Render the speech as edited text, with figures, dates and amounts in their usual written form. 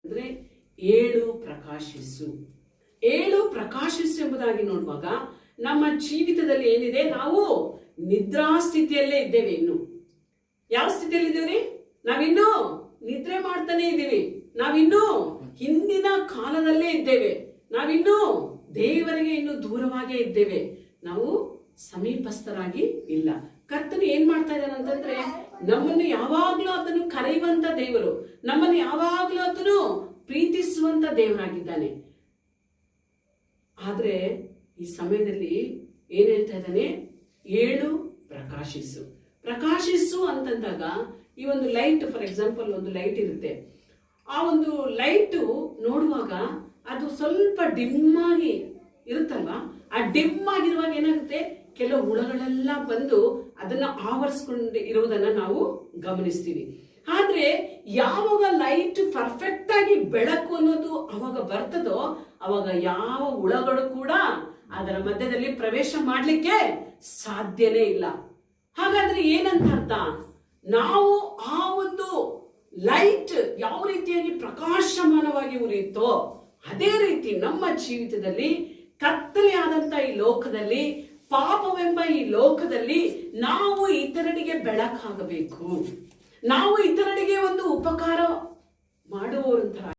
ಅಂದ್ರೆ ಏಳು ಪ್ರಕಾಶಿಸು. ಏಳು ಪ್ರಕಾಶಿಸು ಎಂಬುದಾಗಿ ನೋಡುವಾಗ ನಮ್ಮ ಜೀವಿತದಲ್ಲಿ ಏನಿದೆ, ನಾವು ನಿದ್ರಾಸ್ಥಿತಿಯಲ್ಲೇ ಇದ್ದೇವೆ. ಇನ್ನು ಯಾವ ಸ್ಥಿತಿಯಲ್ಲಿ ಇದ್ದೇವೆ? ನಾವಿನ್ನೂ ನಿದ್ರೆ ಮಾಡ್ತಾನೆ ಇದ್ದೀವಿ. ನಾವಿನ್ನೂ ಹಿಂದಿನ ಕಾಲದಲ್ಲೇ ಇದ್ದೇವೆ. ನಾವಿನ್ನೂ ದೇವರಿಗೆ ಇನ್ನು ದೂರವಾಗೇ ಇದ್ದೇವೆ. ನಾವು ಸಮೀಪಸ್ಥರಾಗಿ ಇಲ್ಲ. ಕರ್ತನು ಏನ್ ಮಾಡ್ತಾ ಇದ್ದಾನೆ ಅಂತಂದ್ರೆ, ನಮ್ಮನ್ನು ಯಾವಾಗ್ಲೂ ಅದನ್ನು ಕರೆಯುವಂತ ದೇವರು, ನಮ್ಮನ್ನು ಯಾವಾಗ್ಲೂ ಅದನ್ನು ಪ್ರೀತಿಸುವಂತ ದೇವರಾಗಿದ್ದಾನೆ. ಆದ್ರೆ ಈ ಸಮಯದಲ್ಲಿ ಏನ್ ಹೇಳ್ತಾ ಇದ್ದಾನೆ? ಏಳು ಪ್ರಕಾಶಿಸು. ಪ್ರಕಾಶಿಸು ಅಂತಂದಾಗ ಈ ಒಂದು ಲೈಟ್, ಫಾರ್ ಎಕ್ಸಾಂಪಲ್ ಒಂದು ಲೈಟ್ ಇರುತ್ತೆ. ಆ ಒಂದು ಲೈಟು ನೋಡುವಾಗ ಅದು ಸ್ವಲ್ಪ ಡಿಮ್ ಆಗಿ ಇರುತ್ತಲ್ವಾ? ಆ ಡಿಮ್ ಆಗಿರುವಾಗ ಏನಾಗುತ್ತೆ, ಕೆಲವು ಹುಳಗಳೆಲ್ಲ ಬಂದು ಅದನ್ನ ಆವರಿಸ್ಕೊಂಡು ಇರುವುದನ್ನ ನಾವು ಗಮನಿಸ್ತೀವಿ. ಆದ್ರೆ ಯಾವಾಗ ಲೈಟ್ ಪರ್ಫೆಕ್ಟ್ ಆಗಿ ಬೆಳಕು ಅನ್ನೋದು ಅವಾಗ ಬರ್ತದೋ, ಅವಾಗ ಯಾವ ಹುಳಗಳು ಕೂಡ ಅದರ ಮಧ್ಯದಲ್ಲಿ ಪ್ರವೇಶ ಮಾಡ್ಲಿಕ್ಕೆ ಸಾಧ್ಯನೇ ಇಲ್ಲ. ಹಾಗಾದ್ರೆ ಏನಂತ ಅರ್ಥ? ನಾವು ಆ ಒಂದು ಲೈಟ್ ಯಾವ ರೀತಿಯಾಗಿ ಪ್ರಕಾಶಮಾನವಾಗಿ ಉರಿಯುತ್ತೋ ಅದೇ ರೀತಿ ನಮ್ಮ ಜೀವಿತದಲ್ಲಿ ಕತ್ತಲೆಯಾದಂತ ಈ ಲೋಕದಲ್ಲಿ, ಪಾಪವೆಂಬ ಈ ಲೋಕದಲ್ಲಿ ನಾವು ಇತರರಿಗೆ ಬೆಳಕಾಗಬೇಕು. ನಾವು ಇತರರಿಗೆ ಒಂದು ಉಪಕಾರ ಮಾಡುವಂತಹ